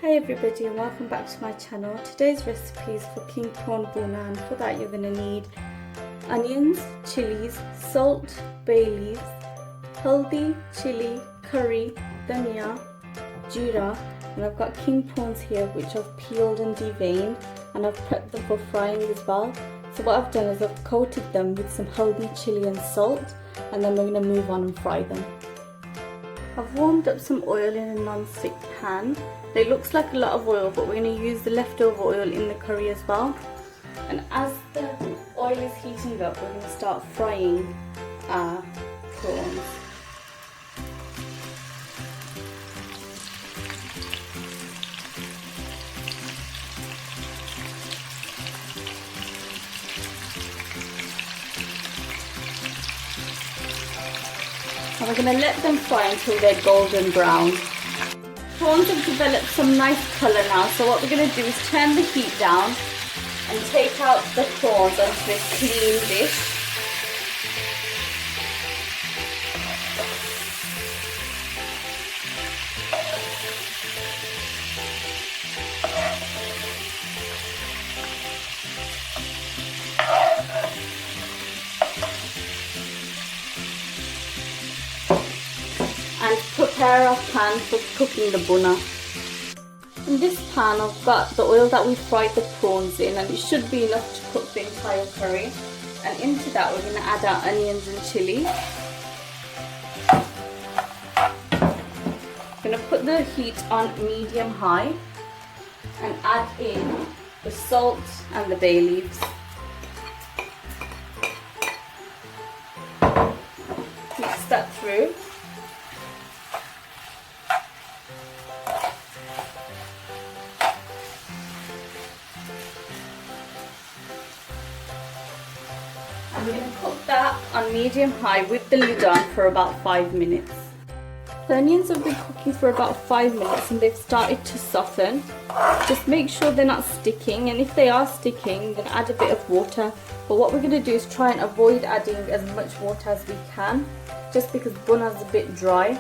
Hi everybody and welcome back to my channel. Today's recipe is for king prawn bhuna, and for that you're going to need onions, chilies, salt, bay leaves, haldi, chili, curry, dhania, jeera, and I've got king prawns here which I've peeled and deveined, and I've prepped them for frying as well. So what I've done is I've coated them with some haldi, chili and salt, and then we're going to move on and fry them. I've warmed up some oil in a non-stick pan. It looks like a lot of oil, but we're going to use the leftover oil in the curry as well. And as the oil is heating up, we're going to start frying our prawns. And we're going to let them fry until they're golden brown. Prawns have developed some nice colour now, so what we're going to do is turn the heat down and take out the prawns onto a clean dish. And prepare our pan for cooking the bhuna. In this pan I've got the oil that we fried the prawns in, and it should be enough to cook the entire curry. And into that we're going to add our onions and chili. I'm going to put the heat on medium-high and add in the salt and the bay leaves. Mix that through. And we're going to cook that on medium-high with the lid on for about 5 minutes. The onions have been cooking for about 5 minutes and they've started to soften. Just make sure they're not sticking, and if they are sticking then add a bit of water. But what we're going to do is try and avoid adding as much water as we can, just because bhuna is a bit dry.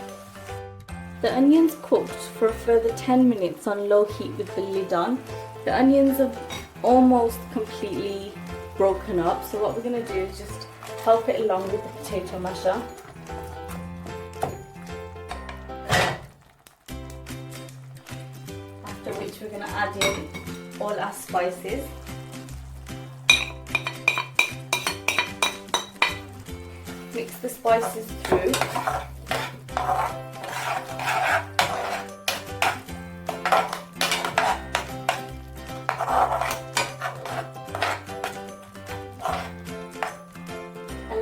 The onions cooked for a further 10 minutes on low heat with the lid on. The onions have almost completely broken up, so what we're going to do is just help it along with the potato masher. After which we're going to add in all our spices. Mix the spices through.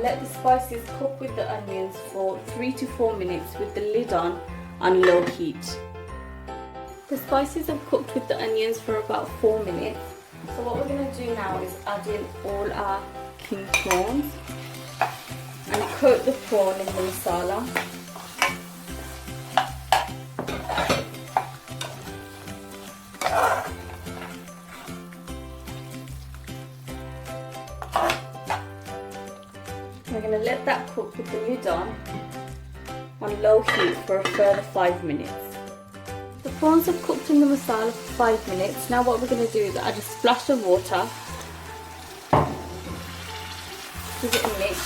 Let the spices cook with the onions for 3 to 4 minutes with the lid on low heat. The spices have cooked with the onions for about 4 minutes. So what we're going to do now is add in all our king prawns and coat the prawn in the masala. We're going to let that cook with the lid on low heat for a further 5 minutes. The prawns have cooked in the masala for 5 minutes. Now what we're going to do is add a splash of water. Give it a mix.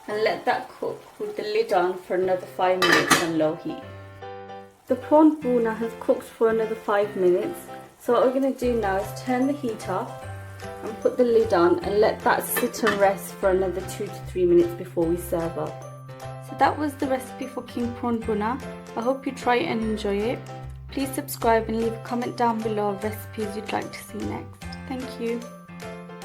And let that cook with the lid on for another 5 minutes on low heat. The prawn bhuna has cooked for another 5 minutes. So what we're going to do now is turn the heat off and put the lid on and let that sit and rest for another 2 to 3 minutes before we serve up. So that was the recipe for king prawn bhuna. I hope you try it and enjoy it. Please subscribe and leave a comment down below of recipes you'd like to see next. Thank you.